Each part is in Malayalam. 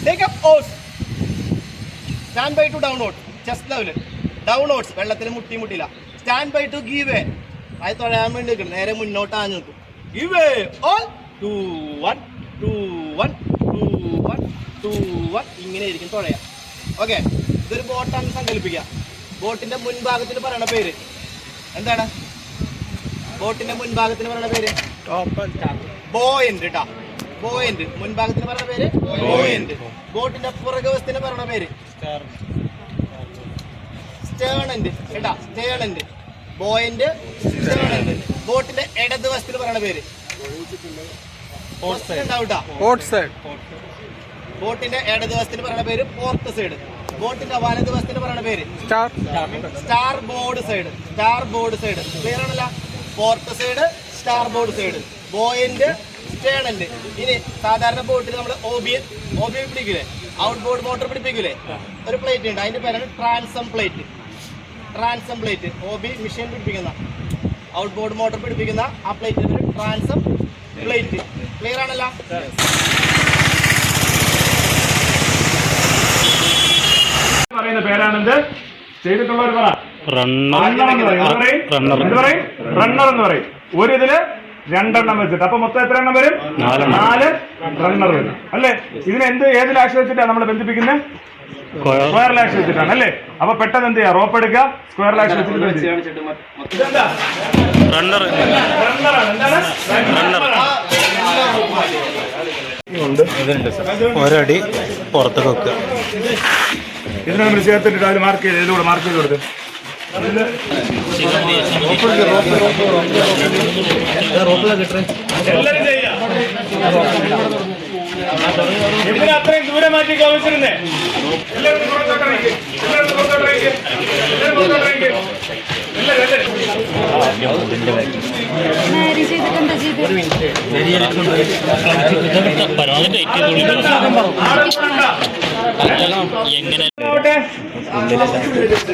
Take up oars. Stand by to downward. Chest level. Downwards. വെള്ളത്തിൽ മുട്ടിയില്ല. Stand by to give way. അത് തൊഴാൻ വേണ്ടി നിൽക്കണം. നേരെ മുന്നോട്ട് ആഞ്ഞു നിൽക്കും. Give way. All 2 1 2 1 2 1 2 1 ഇങ്ങനെ ഇരിക്കും തുഴയാ. ഓക്കെ, ഇതൊരു ബോട്ടാണെന്ന് സങ്കല്പിക്കുക. ബോട്ടിന്റെ മുൻഭാഗത്തിന് പറയുന്ന പേര് എന്താണ്? ബോട്ടിന്റെ മുൻഭാഗത്തിന് പറയുന്ന പേര് ബോയന്റ് കേട്ടാ. ബോയന്റ് മുൻഭാഗത്തിന് പറയുന്ന പേര് ബോയന്റ്. ബോട്ടിന്റെ പുറകുവശത്തിന് പറയുന്ന പേര് സ്റ്റേണന്റ് കേട്ടാ. സ്റ്റേണന്റ് ബോയന്റ് സ്റ്റേണന്റ്. ബോട്ടിന്റെ ഇടതുവശത്തിന് പറയുന്ന പേര് ബോട്ടിന്റെ ഇടതുവശത്തിന് പറയുന്ന പേര് പോർട്ട് സൈഡ്. ബോട്ടിന്റെ വലതുവശത്തിന് പറയുന്ന പേര് starboard side. Starboard side clear ആണല്ല? Port side, starboard side, ബോയന്റ്, സ്റ്റേണന്റ്. ഇനി സാധാരണ ബോട്ടിൽ നമ്മൾ OB പിടിക്കില്ലേ, ഔട്ട് ബോർഡ് മോട്ടർ പിടിപ്പിക്കില്ലേ, ഒരു പ്ലേറ്റ് ഉണ്ട്, അതിന്റെ പേരാണ് transom plate. Transom plate OB machine പിടിപ്പിക്കുന്ന, ഔട്ട് ബോർഡ് മോട്ടർ പിടിപ്പിക്കുന്ന ആ പ്ലേറ്റിന്റെ പേര് ട്രാൻസം പ്ലേറ്റ്. ക്ലിയർ ആണല്ല? പറയുന്ന പേരാണെന്ത്? ചെയ്തിട്ടുള്ളവർ പറ. റണ്ണർ എന്ന് പറയും. ഒരു ഇതില് 2 എണ്ണം വെച്ചിട്ട്. അപ്പൊ മൊത്തം എത്ര എണ്ണം വരും? 4 റണ്ണർ വരും അല്ലേ? ഇതിന് ഏത് ലാഷ് വെച്ചിട്ടാണ് നമ്മൾ ബന്ധിപ്പിക്കുന്നത്? സ്ക്വയർ ലാഷ് വെച്ചിട്ടാണ് അല്ലേ? അപ്പൊ പെട്ടെന്ന് എന്ത് ചെയ്യാം? റോപ്പ് എടുക്കുക, സ്ക്വയർ ലാഷ് വെച്ചിട്ട് ഒരടി പുറത്ത് വെക്കുക. ഇതിനെ നമ്മൾ ചേർത്തിട്ട് അതിൽ മാർക്ക് ചെയ്ത് ഇതിലൂടെ മാർക്ക് ചെയ്ത് കൊടുത്ത് എല്ലാവരും ചെയ്യാം. എന്തിനാ അത്രയും ദൂരം മാറ്റി ചോദിച്ചിരുന്നേ? എല്ലാവരും പുറത്തോട്ടിറങ്ങി.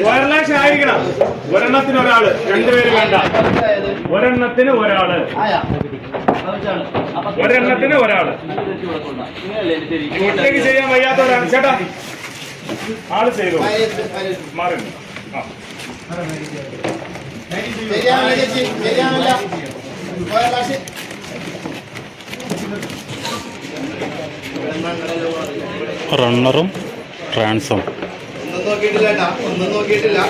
വയർലാഷ് ആയിരിക്കണം. ഒരെണ്ണത്തിന് ഒരാള്, 2 പേര് വേണ്ട. ഒരെണ്ണത്തിന് ഒരാള്. ഒറ്റയ്ക്ക് ചെയ്യാൻ വയ്യാത്തവരാണ്. ചേട്ടാ ആള് ചെയ്തു മാറി. റണ്ണറും ട്രാൻസും ഒന്നും നോക്കിയിട്ടില്ല.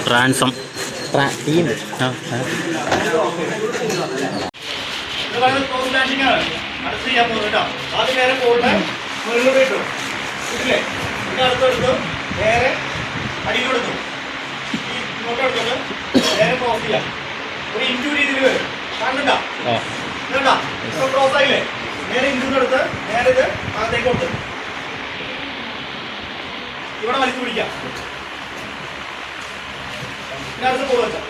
ട്രാൻസം അടുത്തെടുത്തു നേരെ അടി കൊടുത്തു. ഇങ്ങോട്ട് എടുത്തോട്ട് നേരെ ക്രോസ് ചെയ്യാം. ഒരു ഇഞ്ചു രീതിയിൽ വരും. കാണുന്നുണ്ടോ? ക്രോസ് ആയില്ലേ? നേരെ ഇഞ്ചൂന്ന് എടുത്ത് നേരെ ഇത് അകത്തേക്ക് കൊടുത്ത് ഇവിടെ വലിച്ചു പിടിക്കാം. പിന്നെ അടുത്ത് പോകാം.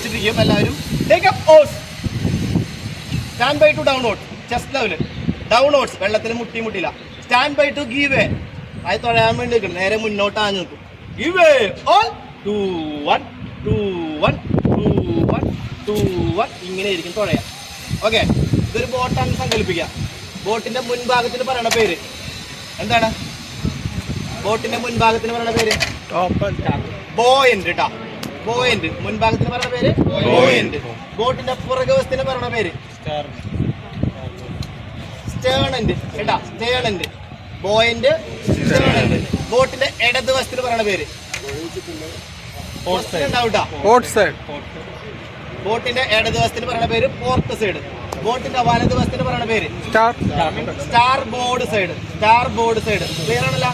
വെച്ചിരിക്കും എല്ലാവരും. Take up oars. Stand by to download chest level. Downloads വെള്ളത്തിൽ മുട്ടിയില്ല. Stand by to give way. അത് തുഴയാൻ വേണ്ടി നിൽക്കണം. നേരെ മുന്നോട്ട് ആഞ്ഞു നിൽക്കും. ഗീവ് വേ ഓൾ 2 1 2 1 2 1 2 1 ഇങ്ങനെ ഇരിക്കും തുഴയാൻ. ഓക്കെ, ഇതൊരു ബോട്ടാണെന്ന് സങ്കല്പിക്കുക. ബോട്ടിന്റെ മുൻഭാഗത്തിന് പറയണ പേര് എന്താണ്? ബോട്ടിന്റെ മുൻഭാഗത്തിന് പറയണ പേര് ബോയന്റ് കേട്ടാ. ബോയന്റ് മുൻഭാഗത്തിന് പറയണ പേര് ബോയന്റ്. ബോട്ടിന്റെ പുറകുവശത്തിന് പറയണ പേര് സ്റ്റേണന്റ് കേട്ടാ. സ്റ്റേണന്റ് ബോയന്റ് സ്റ്റേണന്റ്. ബോട്ടിന്റെ ഇടതുവശത്തിന് പറയണ പേര് ബോട്ടിന്റെ ഇടതുവശത്തിന് പറയണ പേര് പോർട്ട് സൈഡ്. ബോട്ടിന്റെ വലതുവശത്തിന് പറയണ പേര് starboard side. Starboard side clear ആണല്ല?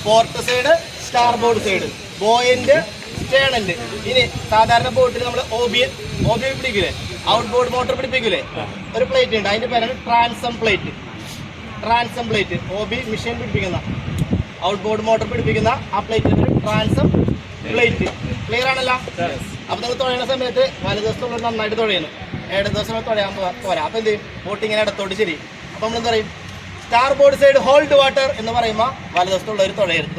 Port side, starboard side, ബോയന്റ്, സ്റ്റേണന്റ്. ഇനി സാധാരണ ബോട്ടിൽ നമ്മൾ OB പിടിക്കില്ലേ, ഔട്ട് ബോർഡ് മോട്ടോർ പിടിപ്പിക്കില്ലേ, ഒരു പ്ലേറ്റ് ഉണ്ട്, അതിന്റെ പേരാണ് transom plate. Transom plate OB machine പിടിപ്പിക്കുന്ന, ഔട്ട് ബോർഡ് മോട്ടോർ പിടിപ്പിക്കുന്ന ആ പ്ലേറ്റിന്റെ ട്രാൻസം പ്ലേറ്റ്. ക്ലിയർ ആണല്ല? അപ്പൊ നിങ്ങൾ തുഴയുന്ന സമയത്ത് വലതുവശത്തുള്ള നന്നായിട്ട് തുഴയണം, ഇടതുവശം തുഴയാൻ പോരാ. അപ്പൊ എന്ത് ചെയ്യും? ബോട്ട് ഇങ്ങനെ ഇടത്തോട്ട് ശരി. അപ്പൊ നമ്മൾ എന്താ പറയും? Star board side hold water എന്ന് പറയുമ്പോൾ വലതുവശത്തുള്ള ഒരു തുഴയണം,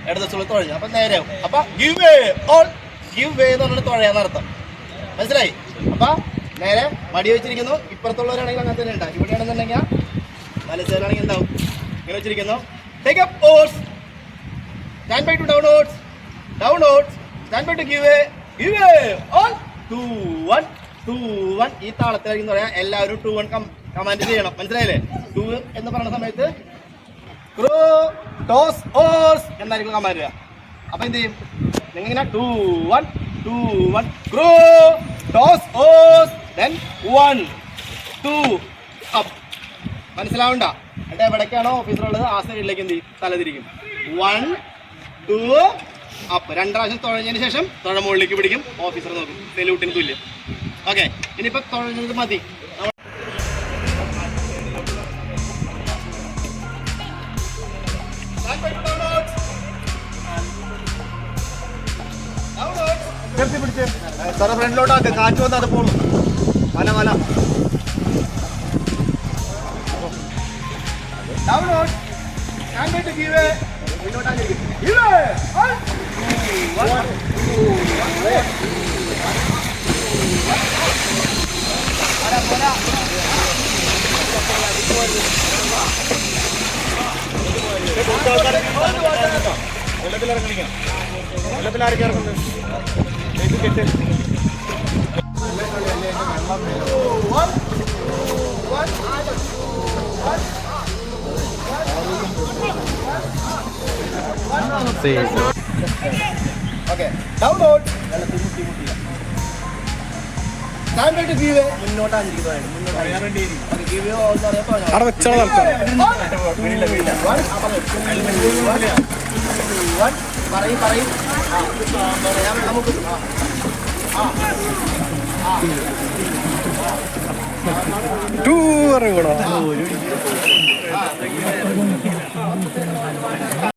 ഇടതുവശത്തുള്ള തുഴഞ്ഞു. അപ്പൊ നേരെയാവും. അപ്പൊ give way all, give way എന്ന് പറഞ്ഞിട്ട് തുഴയാന്ന് അർത്ഥം. മനസ്സിലായി? അപ്പൊ നേരെ മടി വെച്ചിരിക്കുന്നു. ഇപ്പുറത്തുള്ളവരാണെങ്കിൽ അങ്ങനെ തന്നെ ഉണ്ടാവും. ഇവിടെയാണെന്നുണ്ടെങ്കിൽ വലതുവശത്താണെങ്കിൽ എന്താവും? ഇങ്ങനെ വെച്ചിരിക്കുന്നു. Take up oars. Stand by to down oars. Down oars. Stand by to give way. Give way all 2 1 2 1. ഈ താളത്തിലായിരിക്കും പറയാം. എല്ലാവരും 2 1 കമാൻഡ് ചെയ്യണം. മനസ്സിലായില്ലേ? 2 എന്ന് പറയുന്ന സമയത്ത് ക്രോ ടോസ് ഓസ് എന്നായിരിക്കും കമാൻഡ് ചെയ്യുക. അപ്പൊ എന്ത് ചെയ്യും? നിങ്ങൾ ഇങ്ങനെ 2 1 2 1 ക്രോ ടോസ് ഓസ് ദെൻ 1 2 അപ്പ്. മനസ്സിലാവണ്ട? എന്നിട്ട് എവിടേക്കാണോ ഓഫീസർ ഉള്ളത് ആ സൈഡിലേക്ക് എന്ത് ചെയ്യും? തലതിരിക്കും. 1 2 അപ്പ്. 2 പ്രാവശ്യം തുഴഞ്ഞതിന് ശേഷം തുഴ മുകളിലേക്ക് പിടിക്കും. ഓഫീസർ നോക്കും. സെല്യൂട്ടിന് തുല്യം. ഓക്കെ, ഇനിയിപ്പോ തുഴഞ്ഞത് മതി. സാറേ ഫ്രണ്ടിലോട്ടാക്ക്, കാറ്റ് വന്ന് അത് പോണു. മല മല download. Stand by to give way. മുന്നോട്ടാക്കിരിക്കും. ഗിവ് വേ ഓൾ 2 1 2 1 പോരാ പോരാ. വെള്ളത്തിലിറങ്ങിക്കാം. വെള്ളത്തിലാരൊക്കെ ഇറങ്ങുന്നത്? Okay, download. വെള്ളത്തിൽ മുട്ടിയില്ല. Stand by to give way. മുന്നോട്ടായിരിക്കും. ഗിവ് വേ എന്ന് പറയുമ്പോൾ പറയും പറയും. നമുക്ക്